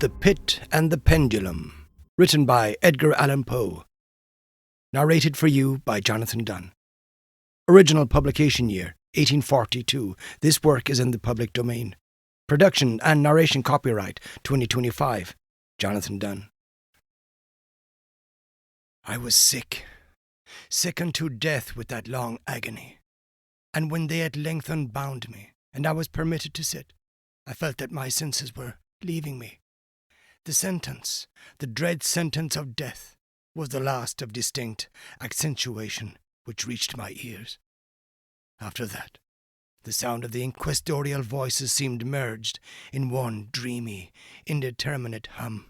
The Pit and the Pendulum, written by Edgar Allan Poe. Narrated for you by Jonathan Dunne. Original publication year, 1842. This work is in the public domain. Production and narration copyright, 2025. Jonathan Dunne. I was sick unto death with that long agony. And when they at length unbound me, and I was permitted to sit, I felt that my senses were leaving me. The sentence, the dread sentence of death, was the last of distinct accentuation which reached my ears. After that, the sound of the inquisitorial voices seemed merged in one dreamy, indeterminate hum.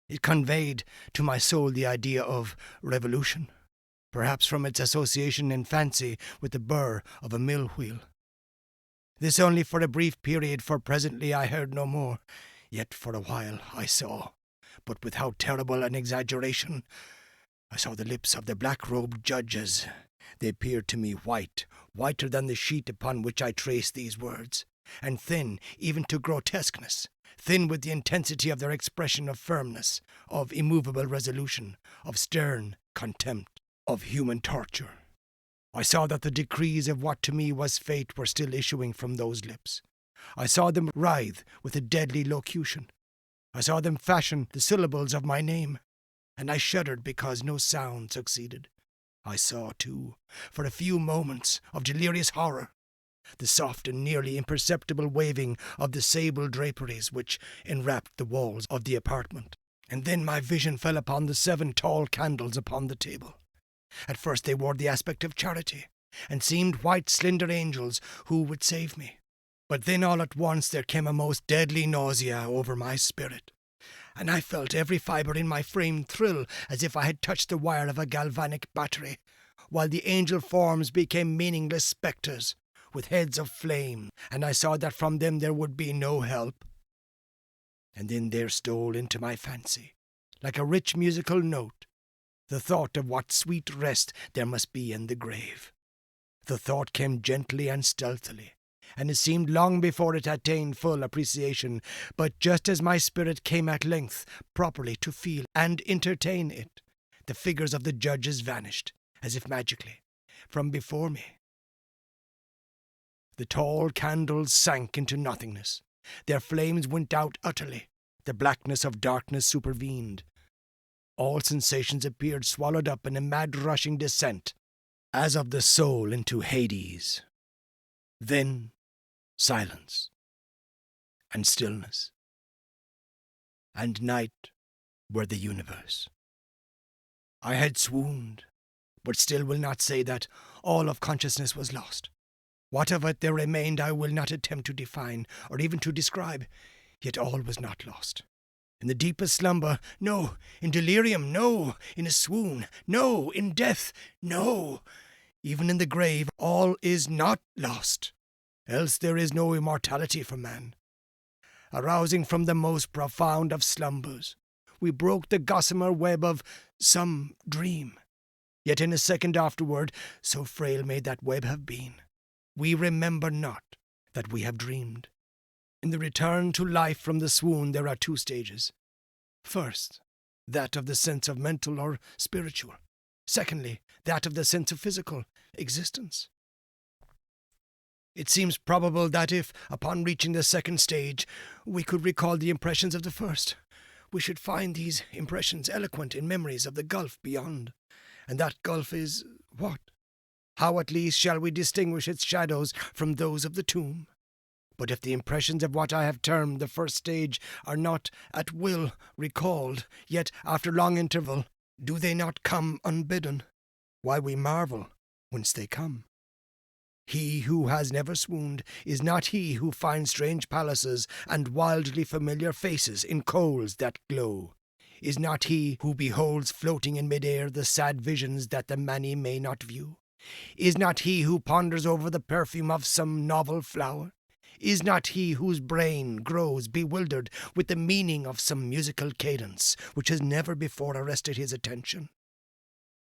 It conveyed to my soul the idea of revolution, perhaps from its association in fancy with the burr of a mill wheel. This only for a brief period, for presently I heard no more. Yet for a while I saw, but with how terrible an exaggeration. I saw the lips of the black-robed judges. They appeared to me whiter than the sheet upon which I traced these words, and thin even to grotesqueness, thin with the intensity of their expression of firmness, of immovable resolution, of stern contempt, of human torture. I saw that the decrees of what to me was fate were still issuing from those lips. I saw them writhe with a deadly locution. I saw them fashion the syllables of my name, and I shuddered because no sound succeeded. I saw, too, for a few moments of delirious horror, the soft and nearly imperceptible waving of the sable draperies which enwrapped the walls of the apartment. And then my vision fell upon the 7 tall candles upon the table. At first they wore the aspect of charity, and seemed white slender angels who would save me. But then all at once there came a most deadly nausea over my spirit, and I felt every fibre in my frame thrill as if I had touched the wire of a galvanic battery, while the angel forms became meaningless spectres, with heads of flame, and I saw that from them there would be no help. And then there stole into my fancy, like a rich musical note, the thought of what sweet rest there must be in the grave. The thought came gently and stealthily, and it seemed long before it attained full appreciation, but just as my spirit came at length properly to feel and entertain it, the figures of the judges vanished, as if magically, from before me. The tall candles sank into nothingness. Their flames went out utterly. The blackness of darkness supervened. All sensations appeared swallowed up in a mad rushing descent, as of the soul into Hades. Then silence, and stillness, and night were the universe. I had swooned, but still will not say that all of consciousness was lost. What of it there remained I will not attempt to define, or even to describe, yet all was not lost. In the deepest slumber, no. In delirium, no. In a swoon, no. In death, no. Even in the grave, all is not lost. Else there is no immortality for man. Arousing from the most profound of slumbers, we broke the gossamer web of some dream. Yet in a second afterward, so frail may that web have been, we remember not that we have dreamed. In the return to life from the swoon there are 2 stages. First, that of the sense of mental or spiritual. Secondly, that of the sense of physical existence. It seems probable that if, upon reaching the second stage, we could recall the impressions of the first, we should find these impressions eloquent in memories of the gulf beyond. And that gulf is what? How at least shall we distinguish its shadows from those of the tomb? But if the impressions of what I have termed the first stage are not at will recalled, yet after long interval, do they not come unbidden? Why we marvel whence they come. He who has never swooned is not he who finds strange palaces and wildly familiar faces in coals that glow. Is not he who beholds floating in mid-air the sad visions that the many may not view. Is not he who ponders over the perfume of some novel flower. Is not he whose brain grows bewildered with the meaning of some musical cadence which has never before arrested his attention.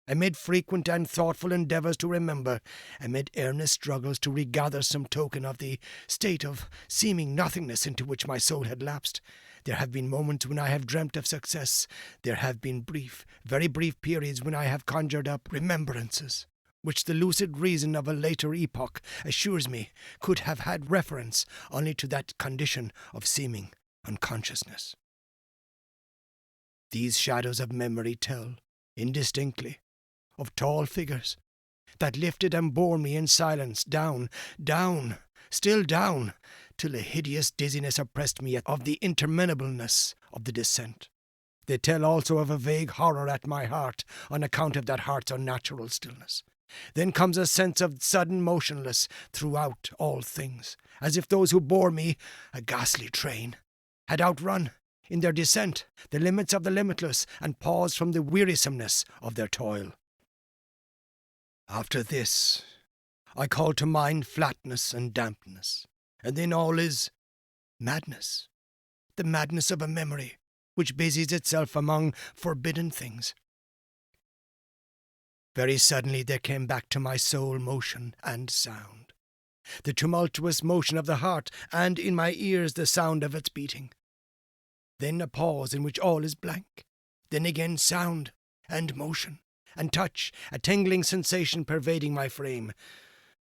Amid frequent and thoughtful endeavours to remember, amid earnest struggles to regather some token of the state of seeming nothingness into which my soul had lapsed, There have been moments when I have dreamt of success. There have been brief, very brief periods when I have conjured up remembrances, which the lucid reason of a later epoch assures me could have had reference only to that condition of seeming unconsciousness. These shadows of memory tell, indistinctly, of tall figures that lifted and bore me in silence down, down, still down, till a hideous dizziness oppressed me of the interminableness of the descent. They tell also of a vague horror at my heart on account of that heart's unnatural stillness. Then comes a sense of sudden motionless throughout all things, as if those who bore me, a ghastly train, had outrun, in their descent, the limits of the limitless and paused from the wearisomeness of their toil. After this, I call to mind flatness and dampness, and then all is madness, the madness of a memory which busies itself among forbidden things. Very suddenly there came back to my soul motion and sound, the tumultuous motion of the heart, and in my ears the sound of its beating. Then a pause in which all is blank, then again sound and motion and touch, a tingling sensation pervading my frame.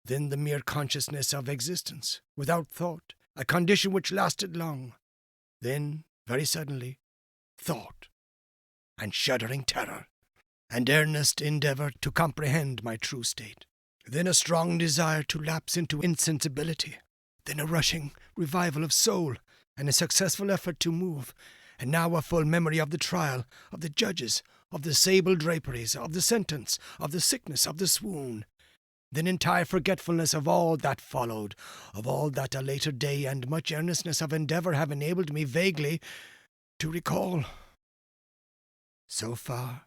Then the mere consciousness of existence, without thought, a condition which lasted long. Then, very suddenly, thought, and shuddering terror, and earnest endeavour to comprehend my true state. Then a strong desire to lapse into insensibility. Then a rushing revival of soul, and a successful effort to move, and now a full memory of the trial, of the judges, of the sable draperies, of the sentence, of the sickness, of the swoon. Then entire forgetfulness of all that followed, of all that a later day and much earnestness of endeavour have enabled me vaguely to recall. So far,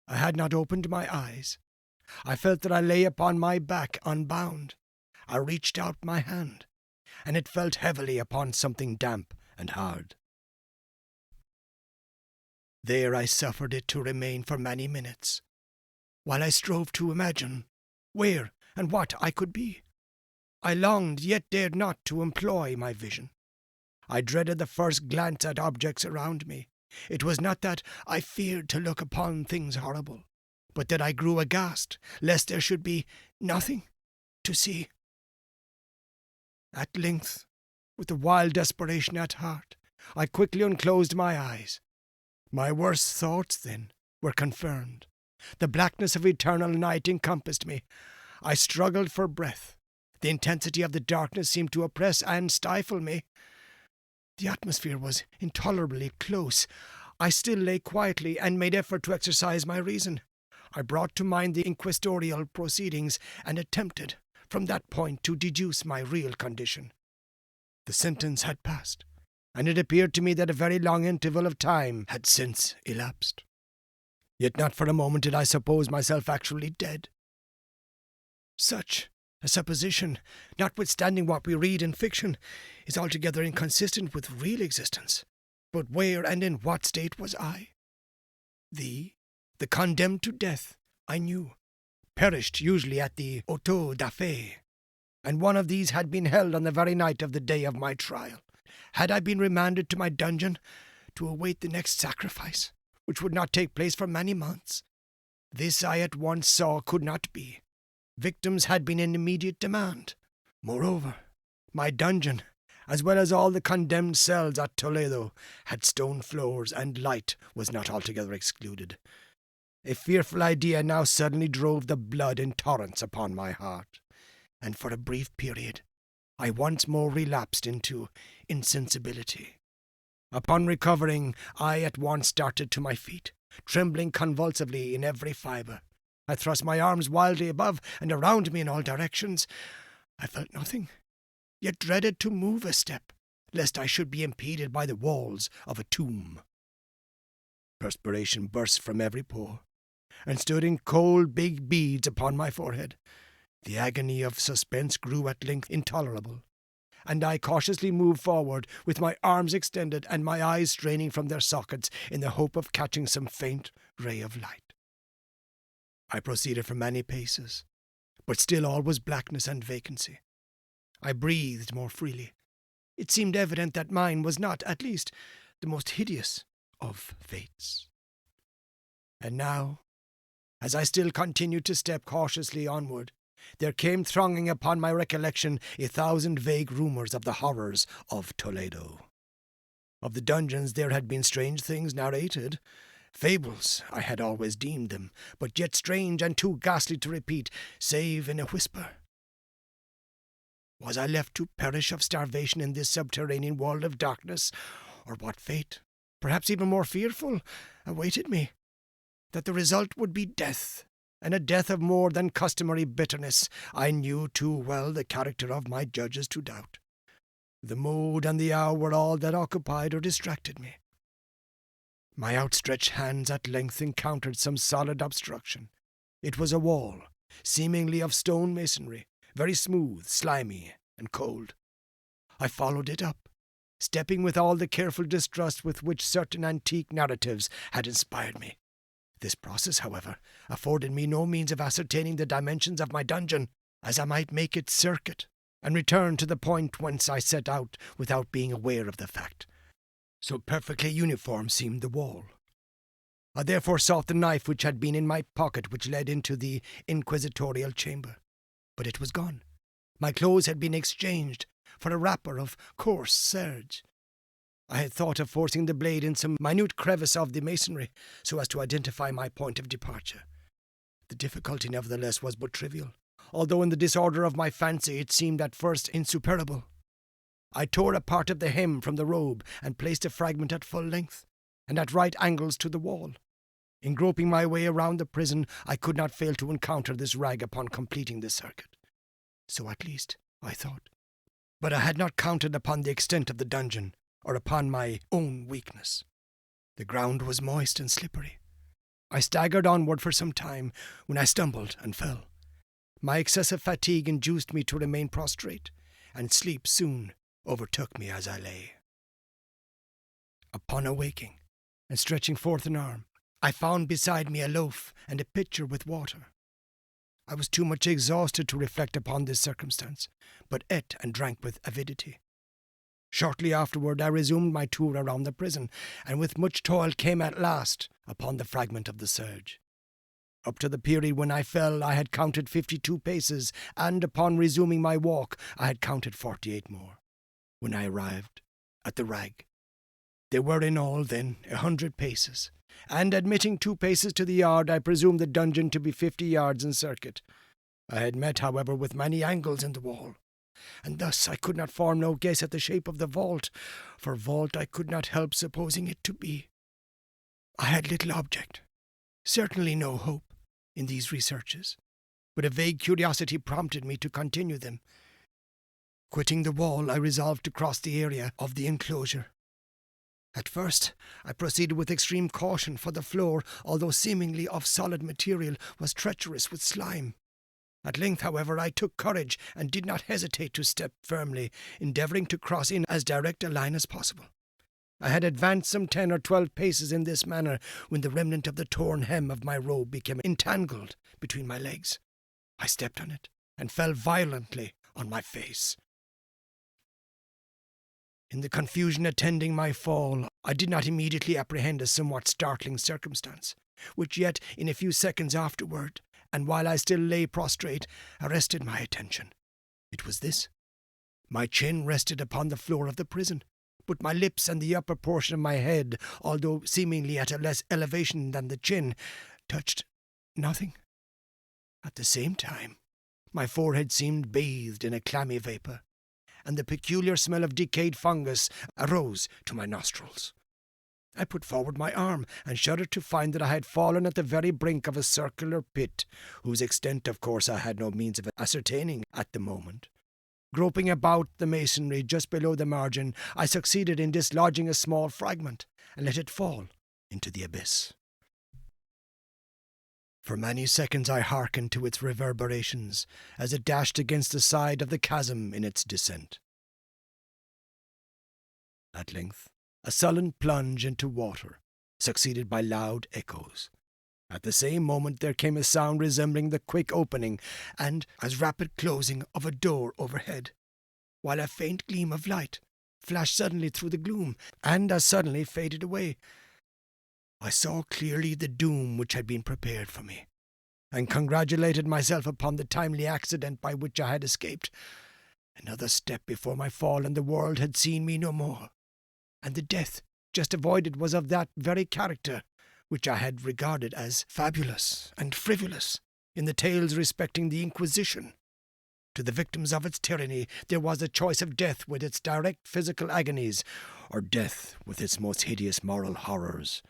I had not opened my eyes. I felt that I lay upon my back unbound. I reached out my hand, and it felt heavily upon something damp and hard. There I suffered it to remain for many minutes, while I strove to imagine where and what I could be. I longed, yet dared not to employ my vision. I dreaded the first glance at objects around me. It was not that I feared to look upon things horrible, but that I grew aghast, lest there should be nothing to see. At length, with a wild desperation at heart, I quickly unclosed my eyes. My worst thoughts, then, were confirmed. The blackness of eternal night encompassed me. I struggled for breath. The intensity of the darkness seemed to oppress and stifle me. The atmosphere was intolerably close. I still lay quietly and made effort to exercise my reason. I brought to mind the inquisitorial proceedings and attempted, from that point, to deduce my real condition. The sentence had passed, and it appeared to me that a very long interval of time had since elapsed. Yet not for a moment did I suppose myself actually dead. Such a supposition, notwithstanding what we read in fiction, is altogether inconsistent with real existence. But where and in what state was I? The condemned to death, I knew, perished usually at the auto da fe, and one of these had been held on the very night of the day of my trial. Had I been remanded to my dungeon to await the next sacrifice, which would not take place for many months? This I at once saw could not be. Victims had been in immediate demand. Moreover, my dungeon, as well as all the condemned cells at Toledo, had stone floors, and light was not altogether excluded. A fearful idea now suddenly drove the blood in torrents upon my heart, and for a brief period I once more relapsed into insensibility. Upon recovering, I at once started to my feet, trembling convulsively in every fibre. I thrust my arms wildly above and around me in all directions. I felt nothing, yet dreaded to move a step, lest I should be impeded by the walls of a tomb. Perspiration burst from every pore, and stood in cold big beads upon my forehead. The agony of suspense grew at length intolerable, and I cautiously moved forward with my arms extended and my eyes straining from their sockets in the hope of catching some faint ray of light. I proceeded for many paces, but still all was blackness and vacancy. I breathed more freely. It seemed evident that mine was not, at least, the most hideous of fates. And now, as I still continued to step cautiously onward, there came thronging upon my recollection 1,000 vague rumours of the horrors of Toledo. Of the dungeons there had been strange things narrated. Fables, I had always deemed them, but yet strange and too ghastly to repeat, save in a whisper. Was I left to perish of starvation in this subterranean world of darkness, or what fate, perhaps even more fearful, awaited me? That the result would be death, and a death of more than customary bitterness, I knew too well the character of my judges to doubt. The mood and the hour were all that occupied or distracted me. My outstretched hands at length encountered some solid obstruction. It was a wall, seemingly of stone masonry, very smooth, slimy, and cold. I followed it up, stepping with all the careful distrust with which certain antique narratives had inspired me. This process, however, afforded me no means of ascertaining the dimensions of my dungeon, as I might make its circuit, and return to the point whence I set out without being aware of the fact. So perfectly uniform seemed the wall. I therefore sought the knife which had been in my pocket which led into the inquisitorial chamber. But it was gone. My clothes had been exchanged for a wrapper of coarse serge. I had thought of forcing the blade in some minute crevice of the masonry so as to identify my point of departure. The difficulty, nevertheless, was but trivial, although in the disorder of my fancy it seemed at first insuperable. I tore a part of the hem from the robe and placed a fragment at full length, and at right angles to the wall. In groping my way around the prison, I could not fail to encounter this rag upon completing the circuit. So at least, I thought. But I had not counted upon the extent of the dungeon, or upon my own weakness. The ground was moist and slippery. I staggered onward for some time, when I stumbled and fell. My excessive fatigue induced me to remain prostrate, and sleep soon overtook me as I lay. Upon awaking, and stretching forth an arm, I found beside me a loaf and a pitcher with water. I was too much exhausted to reflect upon this circumstance, but ate and drank with avidity. Shortly afterward I resumed my tour around the prison, and with much toil came at last upon the fragment of the serge. Up to the period when I fell I had counted 52 paces, and upon resuming my walk I had counted 48 more. When I arrived at the rag, there were in all then 100 paces, and admitting 2 paces to the yard I presumed the dungeon to be 50 yards in circuit. I had met, however, with many angles in the wall, and thus I could not form no guess at the shape of the vault, for vault I could not help supposing it to be. I had little object, certainly no hope, in these researches, but a vague curiosity prompted me to continue them. Quitting the wall, I resolved to cross the area of the enclosure. At first, I proceeded with extreme caution, for the floor, although seemingly of solid material, was treacherous with slime. At length, however, I took courage and did not hesitate to step firmly, endeavouring to cross in as direct a line as possible. I had advanced some 10 or 12 paces in this manner when the remnant of the torn hem of my robe became entangled between my legs. I stepped on it and fell violently on my face. In the confusion attending my fall, I did not immediately apprehend a somewhat startling circumstance, which yet, in a few seconds afterward, and while I still lay prostrate, arrested my attention. It was this. My chin rested upon the floor of the prison, but my lips and the upper portion of my head, although seemingly at a less elevation than the chin, touched nothing. At the same time, my forehead seemed bathed in a clammy vapour, and the peculiar smell of decayed fungus arose to my nostrils. I put forward my arm and shuddered to find that I had fallen at the very brink of a circular pit, whose extent, of course, I had no means of ascertaining at the moment. Groping about the masonry just below the margin, I succeeded in dislodging a small fragment and let it fall into the abyss. For many seconds I hearkened to its reverberations as it dashed against the side of the chasm in its descent. At length, a sullen plunge into water, succeeded by loud echoes. At the same moment there came a sound resembling the quick opening and as rapid closing of a door overhead, while a faint gleam of light flashed suddenly through the gloom, and as suddenly faded away. I saw clearly the doom which had been prepared for me, and congratulated myself upon the timely accident by which I had escaped. Another step before my fall, and the world had seen me no more, and the death just avoided was of that very character which I had regarded as fabulous and frivolous in the tales respecting the Inquisition. To the victims of its tyranny there was a choice of death with its direct physical agonies, or death with its most hideous moral horrors.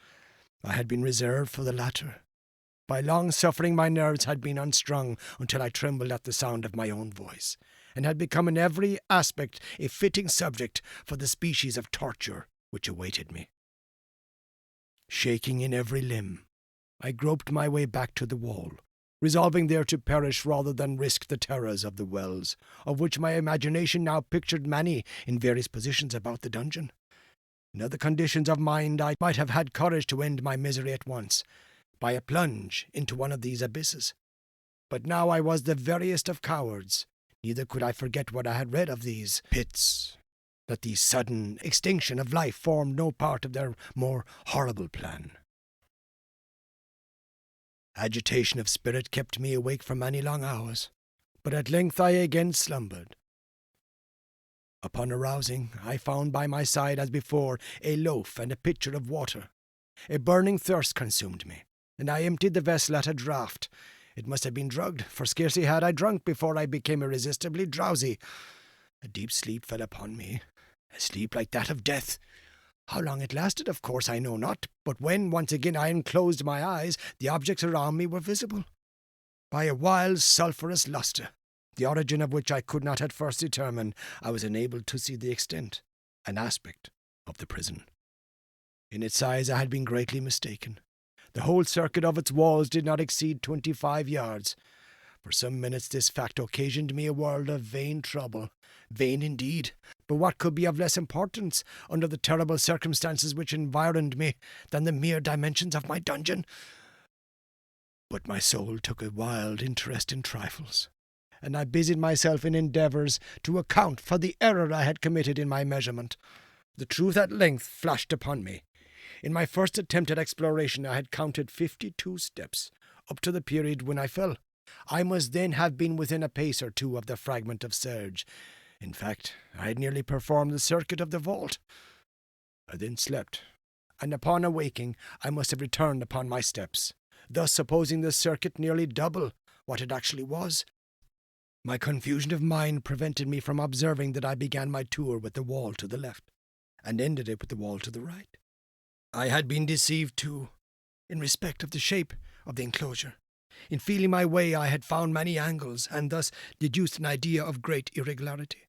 I had been reserved for the latter. By long suffering my nerves had been unstrung until I trembled at the sound of my own voice, and had become in every aspect a fitting subject for the species of torture which awaited me. Shaking in every limb, I groped my way back to the wall, resolving there to perish rather than risk the terrors of the wells, of which my imagination now pictured many in various positions about the dungeon. In other conditions of mind I might have had courage to end my misery at once, by a plunge into one of these abysses. But now I was the veriest of cowards, neither could I forget what I had read of these pits, that the sudden extinction of life formed no part of their more horrible plan. Agitation of spirit kept me awake for many long hours, but at length I again slumbered. Upon arousing, I found by my side, as before, a loaf and a pitcher of water. A burning thirst consumed me, and I emptied the vessel at a draught. It must have been drugged, for scarcely had I drunk before I became irresistibly drowsy. A deep sleep fell upon me, a sleep like that of death. How long it lasted, of course, I know not, but when once again I unclosed my eyes, the objects around me were visible. By a wild sulphurous lustre, the origin of which I could not at first determine, I was enabled to see the extent and aspect of the prison. In its size I had been greatly mistaken. The whole circuit of its walls did not exceed 25 yards. For some minutes this fact occasioned me a world of vain trouble. Vain indeed, but what could be of less importance under the terrible circumstances which environed me than the mere dimensions of my dungeon? But my soul took a wild interest in trifles, and I busied myself in endeavours to account for the error I had committed in my measurement. The truth at length flashed upon me. In my first attempt at exploration I had counted 52 steps, up to the period when I fell. I must then have been within a pace or two of the fragment of serge. In fact, I had nearly performed the circuit of the vault. I then slept, and upon awaking I must have returned upon my steps, thus supposing the circuit nearly double what it actually was. My confusion of mind prevented me from observing that I began my tour with the wall to the left, and ended it with the wall to the right. I had been deceived, too, in respect of the shape of the enclosure. In feeling my way I had found many angles, and thus deduced an idea of great irregularity.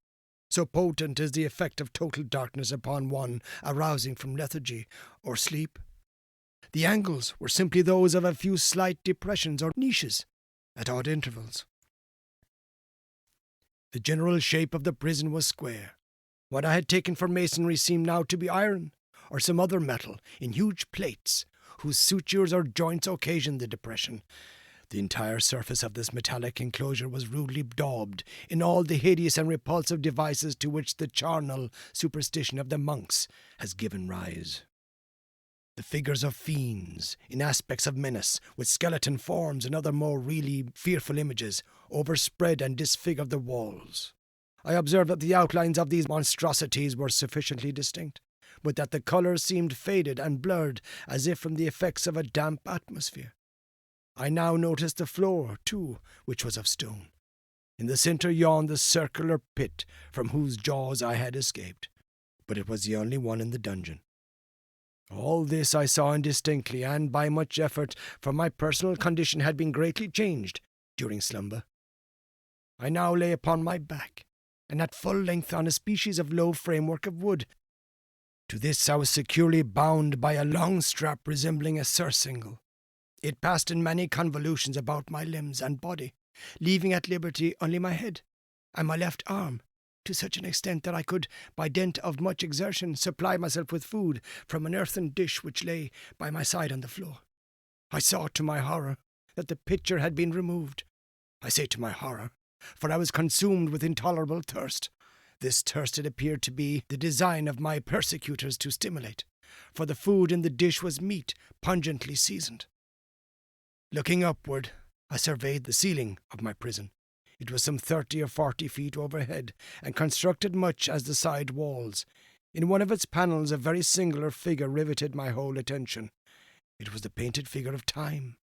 So potent is the effect of total darkness upon one arousing from lethargy or sleep. The angles were simply those of a few slight depressions or niches at odd intervals. The general shape of the prison was square. What I had taken for masonry seemed now to be iron, or some other metal, in huge plates, whose sutures or joints occasioned the depression. The entire surface of this metallic enclosure was rudely daubed in all the hideous and repulsive devices to which the charnel superstition of the monks has given rise. The figures of fiends, in aspects of menace, with skeleton forms and other more really fearful images, overspread and disfigured the walls. I observed that the outlines of these monstrosities were sufficiently distinct, but that the colours seemed faded and blurred as if from the effects of a damp atmosphere. I now noticed the floor, too, which was of stone. In the centre yawned the circular pit from whose jaws I had escaped, but it was the only one in the dungeon. All this I saw indistinctly, and by much effort, for my personal condition had been greatly changed during slumber. I now lay upon my back, and at full length on a species of low framework of wood. To this I was securely bound by a long strap resembling a surcingle. It passed in many convolutions about my limbs and body, leaving at liberty only my head and my left arm, to such an extent that I could, by dint of much exertion, supply myself with food from an earthen dish which lay by my side on the floor. I saw, to my horror, that the pitcher had been removed. I say to my horror, for I was consumed with intolerable thirst. This thirst it appeared to be the design of my persecutors to stimulate, for the food in the dish was meat pungently seasoned. Looking upward, I surveyed the ceiling of my prison. It was some 30 or 40 feet overhead, and constructed much as the side walls. In one of its panels a very singular figure riveted my whole attention. It was the painted figure of Time,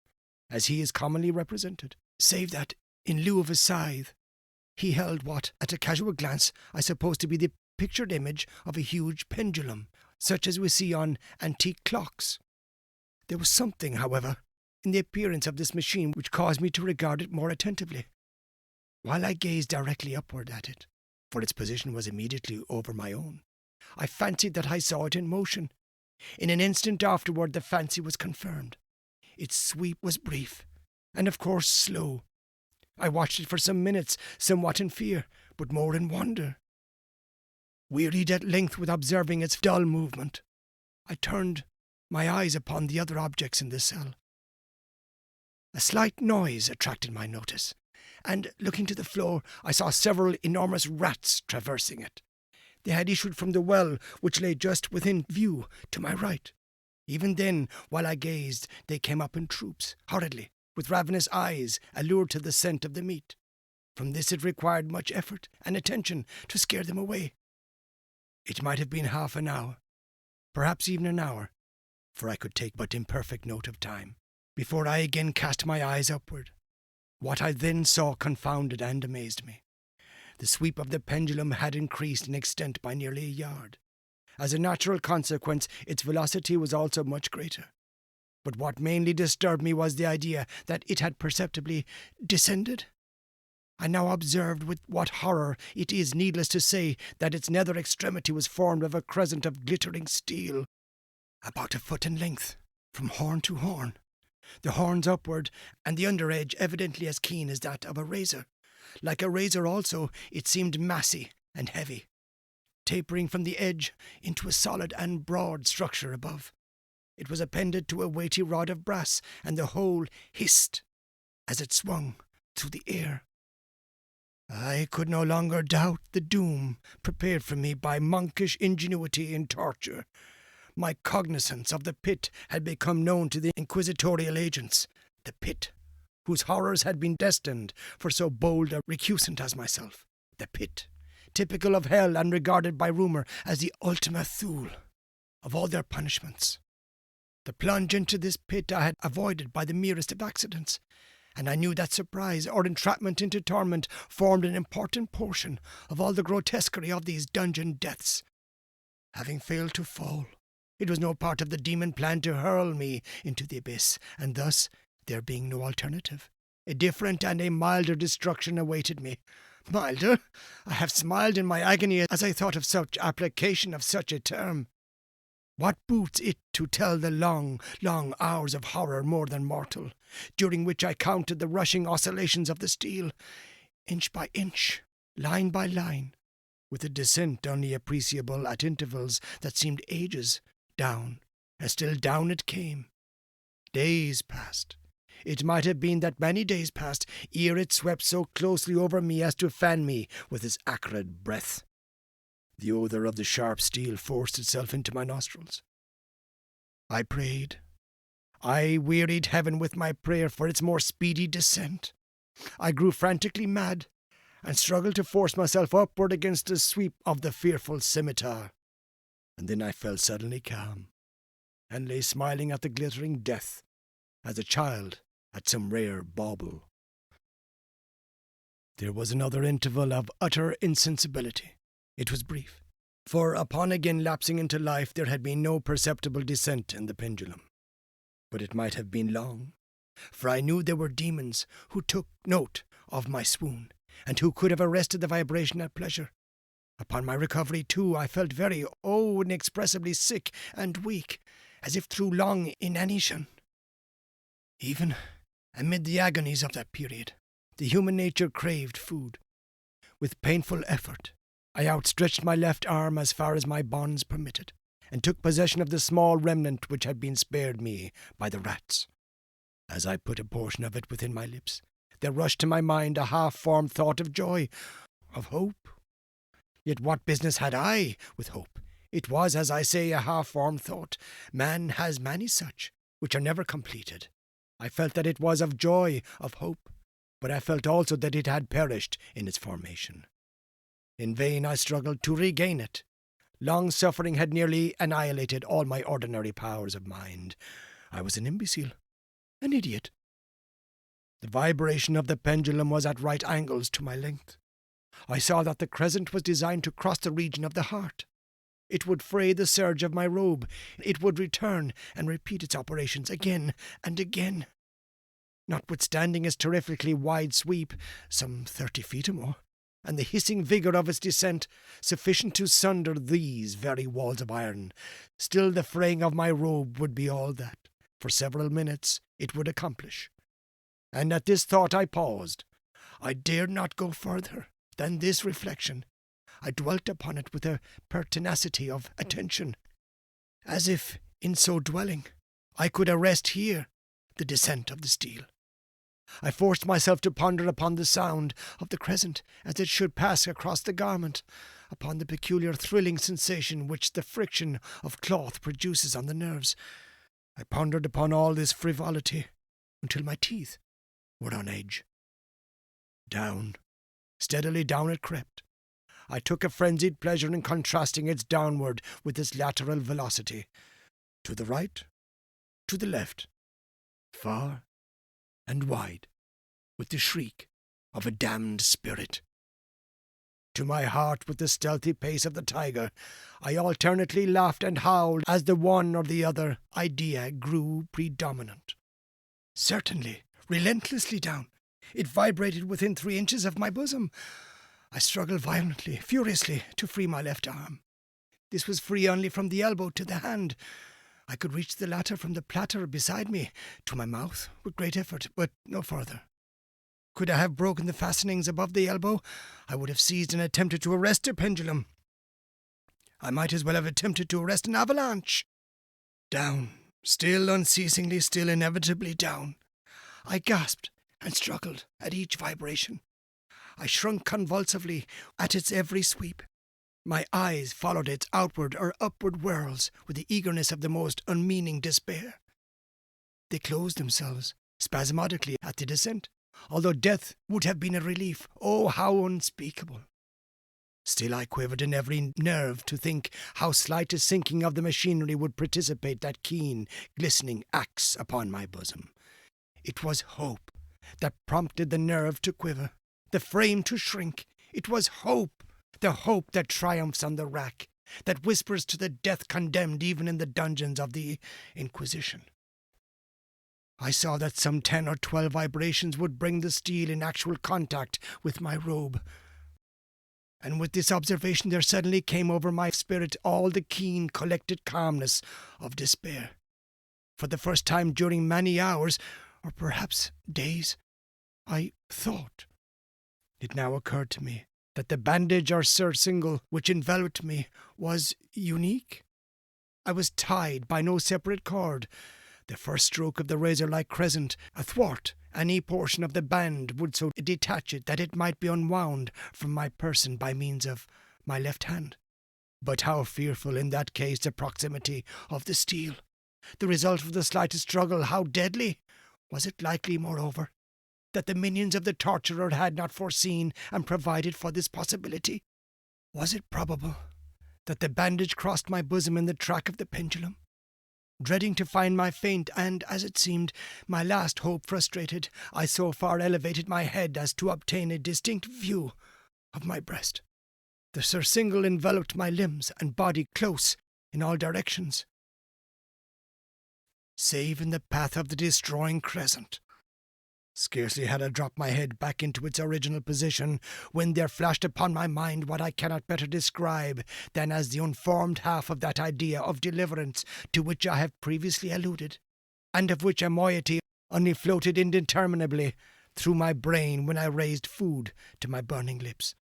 as he is commonly represented, save that, in lieu of a scythe, he held what, at a casual glance, I supposed to be the pictured image of a huge pendulum, such as we see on antique clocks. There was something, however, in the appearance of this machine which caused me to regard it more attentively. While I gazed directly upward at it, for its position was immediately over my own, I fancied that I saw it in motion. In an instant afterward the fancy was confirmed. Its sweep was brief, and of course slow. I watched it for some minutes, somewhat in fear, but more in wonder. Wearied at length with observing its dull movement, I turned my eyes upon the other objects in the cell. A slight noise attracted my notice, and, looking to the floor, I saw several enormous rats traversing it. They had issued from the well, which lay just within view to my right. Even then, while I gazed, they came up in troops, hurriedly, with ravenous eyes, allured to the scent of the meat. From this it required much effort and attention to scare them away. It might have been half an hour, perhaps even an hour, for I could take but imperfect note of time, before I again cast my eyes upward. What I then saw confounded and amazed me. The sweep of the pendulum had increased in extent by nearly a yard. As a natural consequence, its velocity was also much greater. But what mainly disturbed me was the idea that it had perceptibly descended. I now observed with what horror it is needless to say that its nether extremity was formed of a crescent of glittering steel, about a foot in length, from horn to horn, the horns upward, and the under edge evidently as keen as that of a razor. Like a razor also, it seemed massy and heavy, tapering from the edge into a solid and broad structure above. It was appended to a weighty rod of brass, and the whole hissed as it swung through the air. I could no longer doubt the doom prepared for me by monkish ingenuity in torture. My cognizance of the pit had become known to the inquisitorial agents. The pit, whose horrors had been destined for so bold a recusant as myself. The pit, typical of hell and regarded by rumour as the ultima thule of all their punishments. The plunge into this pit I had avoided by the merest of accidents, and I knew that surprise or entrapment into torment formed an important portion of all the grotesquerie of these dungeon deaths. Having failed to fall, it was no part of the demon plan to hurl me into the abyss, and thus, there being no alternative, a different and a milder destruction awaited me. Milder? I have smiled in my agony as I thought of such application of such a term. What boots it to tell the long, long hours of horror more than mortal, during which I counted the rushing oscillations of the steel, inch by inch, line by line, with a descent only appreciable at intervals that seemed ages, down, and still down it came. Days passed. It might have been that many days passed ere it swept so closely over me as to fan me with its acrid breath. The odour of the sharp steel forced itself into my nostrils. I prayed. I wearied heaven with my prayer for its more speedy descent. I grew frantically mad, and struggled to force myself upward against the sweep of the fearful scimitar. And then I fell suddenly calm, and lay smiling at the glittering death, as a child at some rare bauble. There was another interval of utter insensibility. It was brief, for upon again lapsing into life there had been no perceptible descent in the pendulum. But it might have been long, for I knew there were demons who took note of my swoon, and who could have arrested the vibration at pleasure. Upon my recovery, too, I felt very, inexpressibly sick and weak, as if through long inanition. Even amid the agonies of that period, the human nature craved food. With painful effort, I outstretched my left arm as far as my bonds permitted, and took possession of the small remnant which had been spared me by the rats. As I put a portion of it within my lips, there rushed to my mind a half-formed thought of joy, of hope. Yet what business had I with hope? It was, as I say, a half-formed thought. Man has many such, which are never completed. I felt that it was of joy, of hope, but I felt also that it had perished in its formation. In vain I struggled to regain it. Long suffering had nearly annihilated all my ordinary powers of mind. I was an imbecile, an idiot. The vibration of the pendulum was at right angles to my length. I saw that the crescent was designed to cross the region of the heart. It would fray the serge of my robe. It would return and repeat its operations again and again. Notwithstanding its terrifically wide sweep, some 30 feet or more, and the hissing vigour of its descent, sufficient to sunder these very walls of iron, still the fraying of my robe would be all that, for several minutes, it would accomplish. And at this thought I paused. I dared not go further than this reflection. I dwelt upon it with a pertinacity of attention, as if, in so dwelling, I could arrest here the descent of the steel. I forced myself to ponder upon the sound of the crescent as it should pass across the garment, upon the peculiar thrilling sensation which the friction of cloth produces on the nerves. I pondered upon all this frivolity until my teeth were on edge. Down, steadily down it crept. I took a frenzied pleasure in contrasting its downward with its lateral velocity. To the right, to the left, far and wide, with the shriek of a damned spirit. To my heart, with the stealthy pace of the tiger, I alternately laughed and howled as the one or the other idea grew predominant. Certainly, relentlessly down, it vibrated within 3 inches of my bosom. I struggled violently, furiously, to free my left arm. This was free only from the elbow to the hand. I could reach the latter from the platter beside me to my mouth with great effort, but no further. Could I have broken the fastenings above the elbow, I would have seized and attempted to arrest a pendulum. I might as well have attempted to arrest an avalanche. Down, still unceasingly, still inevitably down. I gasped and struggled at each vibration. I shrunk convulsively at its every sweep. My eyes followed its outward or upward whirls with the eagerness of the most unmeaning despair. They closed themselves spasmodically at the descent, although death would have been a relief. Oh, how unspeakable! Still I quivered in every nerve to think how slight a sinking of the machinery would precipitate that keen, glistening axe upon my bosom. It was hope that prompted the nerve to quiver, the frame to shrink. It was hope, the hope that triumphs on the rack, that whispers to the death condemned even in the dungeons of the Inquisition. I saw that some 10 or 12 vibrations would bring the steel in actual contact with my robe. And with this observation there suddenly came over my spirit all the keen, collected calmness of despair. For the first time during many hours, or perhaps days, I thought. It now occurred to me that the bandage or surcingle which enveloped me was unique. I was tied by no separate cord. The first stroke of the razor-like crescent athwart any portion of the band would so detach it that it might be unwound from my person by means of my left hand. But how fearful in that case the proximity of the steel! The result of the slightest struggle, how deadly! Was it likely, moreover, that the minions of the torturer had not foreseen and provided for this possibility? Was it probable that the bandage crossed my bosom in the track of the pendulum? Dreading to find my faint and, as it seemed, my last hope frustrated, I so far elevated my head as to obtain a distinct view of my breast. The surcingle enveloped my limbs and body close in all directions, save in the path of the destroying crescent. Scarcely had I dropped my head back into its original position when there flashed upon my mind what I cannot better describe than as the unformed half of that idea of deliverance to which I have previously alluded, and of which a moiety only floated indeterminably through my brain when I raised food to my burning lips.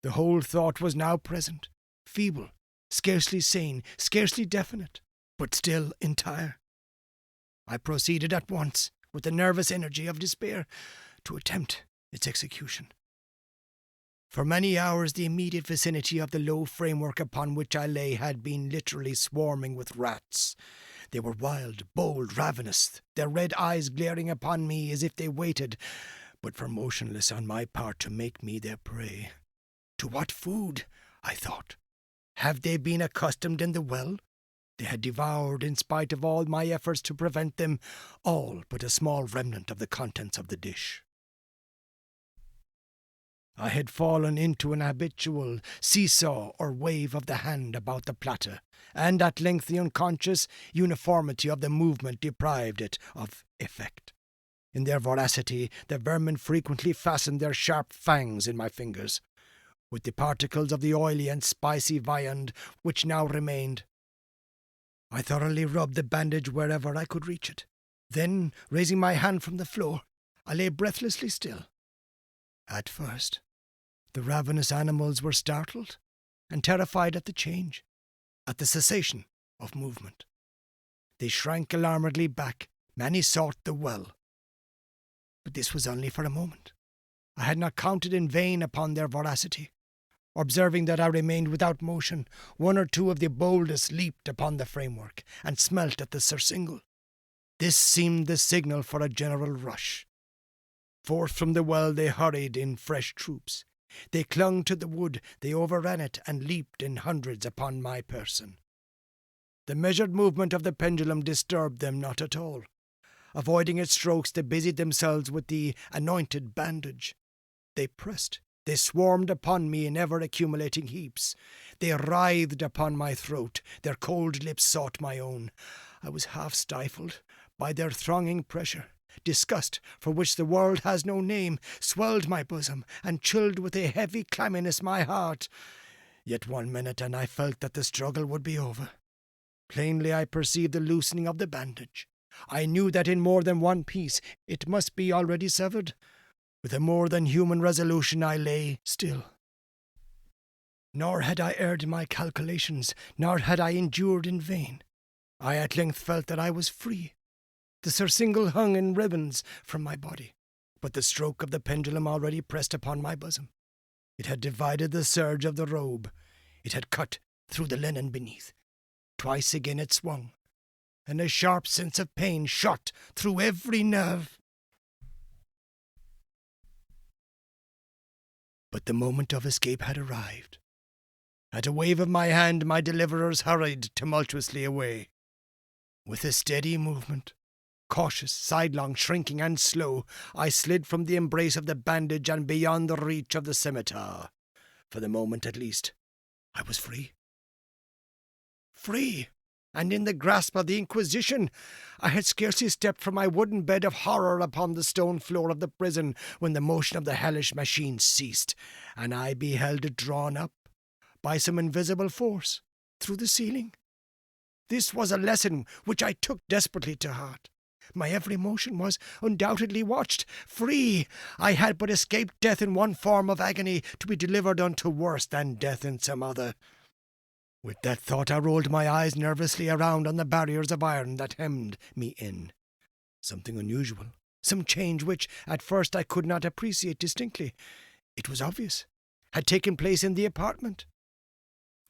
The whole thought was now present, feeble, scarcely sane, scarcely definite, but still entire. I proceeded at once, with the nervous energy of despair, to attempt its execution. For many hours the immediate vicinity of the low framework upon which I lay had been literally swarming with rats. They were wild, bold, ravenous, their red eyes glaring upon me as if they waited, but for motionless on my part, to make me their prey. To what food? I thought. Have they been accustomed in the well? They had devoured, in spite of all my efforts to prevent them, all but a small remnant of the contents of the dish. I had fallen into an habitual seesaw or wave of the hand about the platter, and at length the unconscious uniformity of the movement deprived it of effect. In their voracity, the vermin frequently fastened their sharp fangs in my fingers. With the particles of the oily and spicy viand which now remained, I thoroughly rubbed the bandage wherever I could reach it. Then, raising my hand from the floor, I lay breathlessly still. At first, the ravenous animals were startled and terrified at the change, at the cessation of movement. They shrank alarmedly back. Many sought the well. But this was only for a moment. I had not counted in vain upon their voracity. Observing that I remained without motion, one or two of the boldest leaped upon the framework and smelt at the surcingle. This seemed the signal for a general rush. Forth from the well they hurried in fresh troops. They clung to the wood, they overran it, and leaped in hundreds upon my person. The measured movement of the pendulum disturbed them not at all. Avoiding its strokes, they busied themselves with the anointed bandage. They pressed. They swarmed upon me in ever-accumulating heaps. They writhed upon my throat. Their cold lips sought my own. I was half-stifled by their thronging pressure. Disgust, for which the world has no name, swelled my bosom, and chilled with a heavy clamminess my heart. Yet 1 minute, and I felt that the struggle would be over. Plainly I perceived the loosening of the bandage. I knew that in more than one piece it must be already severed. With a more than human resolution I lay still. Nor had I erred in my calculations, nor had I endured in vain. I at length felt that I was free. The surcingle hung in ribbons from my body, but the stroke of the pendulum already pressed upon my bosom. It had divided the serge of the robe. It had cut through the linen beneath. Twice again it swung, and a sharp sense of pain shot through every nerve. But the moment of escape had arrived. At a wave of my hand, my deliverers hurried tumultuously away. With a steady movement, cautious, sidelong, shrinking, and slow, I slid from the embrace of the bandage and beyond the reach of the scimitar. For the moment, at least, I was free. Free! And in the grasp of the Inquisition. I had scarcely stepped from my wooden bed of horror upon the stone floor of the prison when the motion of the hellish machine ceased, and I beheld it drawn up, by some invisible force, through the ceiling. This was a lesson which I took desperately to heart. My every motion was undoubtedly watched. Free! I had but escaped death in one form of agony, to be delivered unto worse than death in some other. With that thought I rolled my eyes nervously around on the barriers of iron that hemmed me in. Something unusual, some change which at first I could not appreciate distinctly, it was obvious, had taken place in the apartment.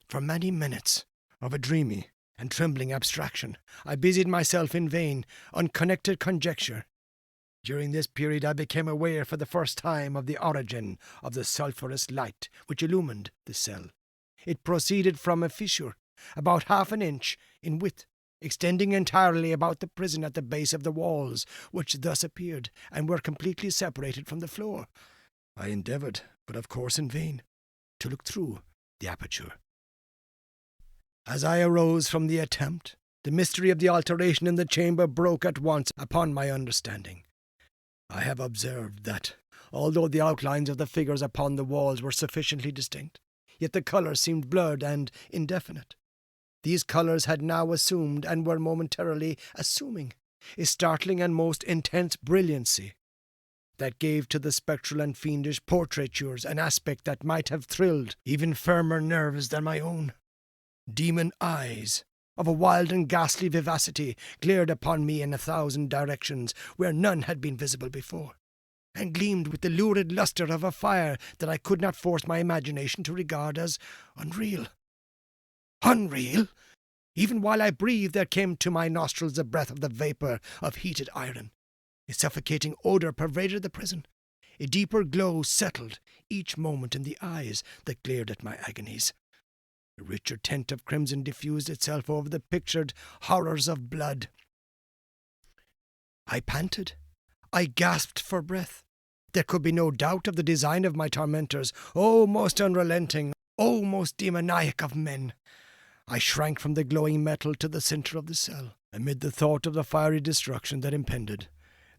For many minutes of a dreamy and trembling abstraction, I busied myself in vain, unconnected conjecture. During this period I became aware for the first time of the origin of the sulphurous light which illumined the cell. It proceeded from a fissure, about 1/2 inch in width, extending entirely about the prison at the base of the walls, which thus appeared, and were completely separated from the floor. I endeavoured, but of course in vain, to look through the aperture. As I arose from the attempt, the mystery of the alteration in the chamber broke at once upon my understanding. I have observed that, although the outlines of the figures upon the walls were sufficiently distinct, yet the colours seemed blurred and indefinite. These colours had now assumed, and were momentarily assuming, a startling and most intense brilliancy, that gave to the spectral and fiendish portraitures an aspect that might have thrilled even firmer nerves than my own. Demon eyes, of a wild and ghastly vivacity, glared upon me in 1,000 directions, where none had been visible before. and gleamed with the lurid lustre of a fire that I could not force my imagination to regard as unreal. Unreal? Even while I breathed, there came to my nostrils the breath of the vapour of heated iron. A suffocating odour pervaded the prison. A deeper glow settled each moment in the eyes that glared at my agonies. A richer tint of crimson diffused itself over the pictured horrors of blood. I panted. I gasped for breath. There could be no doubt of the design of my tormentors. O most unrelenting, O most demoniac of men! I shrank from the glowing metal to the centre of the cell. Amid the thought of the fiery destruction that impended,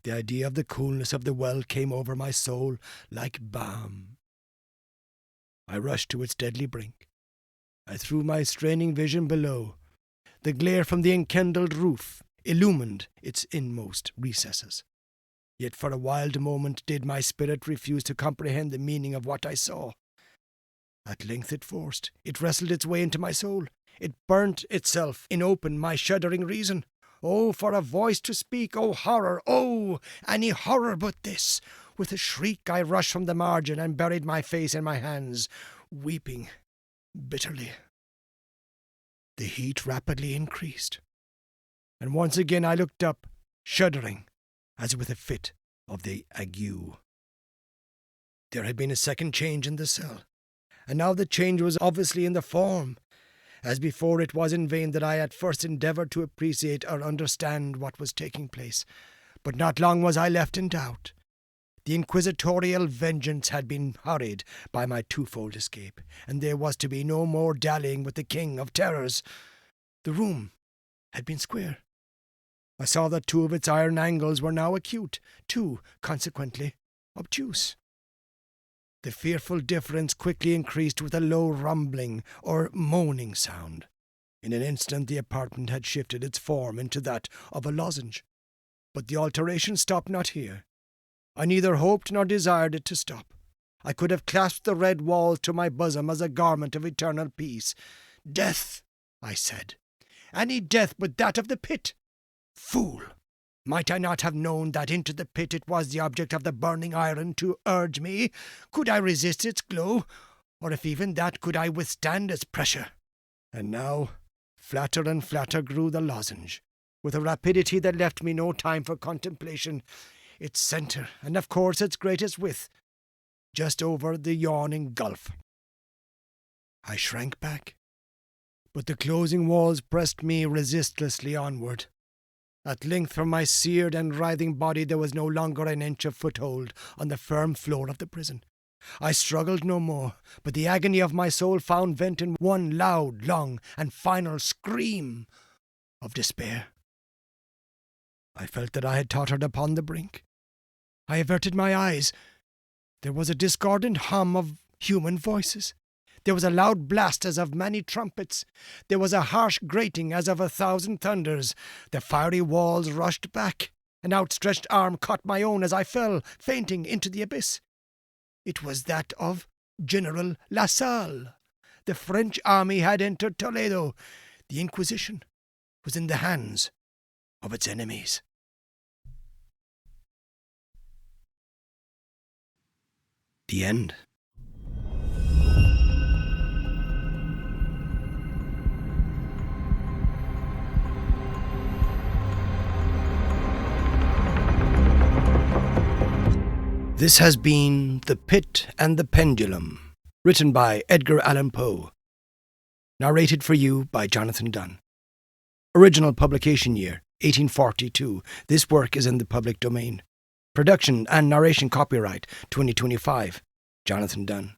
the idea of the coolness of the well came over my soul like balm. I rushed to its deadly brink. I threw my straining vision below. The glare from the enkindled roof illumined its inmost recesses. Yet for a wild moment did my spirit refuse to comprehend the meaning of what I saw. At length it wrestled its way into my soul. It burnt itself in open my shuddering reason. Oh, for a voice to speak! Oh, horror! Oh, any horror but this! With a shriek I rushed from the margin and buried my face in my hands, weeping bitterly. The heat rapidly increased, and once again I looked up, shuddering, as with a fit of the ague. There had been a second change in the cell, and now the change was obviously in the form. As before, it was in vain that I at first endeavoured to appreciate or understand what was taking place. But not long was I left in doubt. The inquisitorial vengeance had been hurried by my twofold escape, and there was to be no more dallying with the king of terrors. The room had been square. I saw that two of its iron angles were now acute, two, consequently, obtuse. The fearful difference quickly increased with a low rumbling or moaning sound. In an instant the apartment had shifted its form into that of a lozenge. But the alteration stopped not here. I neither hoped nor desired it to stop. I could have clasped the red walls to my bosom as a garment of eternal peace. Death, I said. Any death but that of the pit. Fool! Might I not have known that into the pit it was the object of the burning iron to urge me? Could I resist its glow? Or if even that, could I withstand its pressure? And now, flatter and flatter grew the lozenge, with a rapidity that left me no time for contemplation. Its centre, and of course its greatest width, just over the yawning gulf. I shrank back, but the closing walls pressed me resistlessly onward. At length from my seared and writhing body there was no longer an inch of foothold on the firm floor of the prison. I struggled no more, but the agony of my soul found vent in one loud, long, and final scream of despair. I felt that I had tottered upon the brink. I averted my eyes. There was a discordant hum of human voices. There was a loud blast as of many trumpets. There was a harsh grating as of 1,000 thunders. The fiery walls rushed back. An outstretched arm caught my own as I fell, fainting, into the abyss. It was that of General Lassalle. The French army had entered Toledo. The Inquisition was in the hands of its enemies. The end. This has been The Pit and the Pendulum, written by Edgar Allan Poe. Narrated for you by Jonathan Dunne. Original publication year, 1842. This work is in the public domain. Production and narration copyright, 2025. Jonathan Dunne.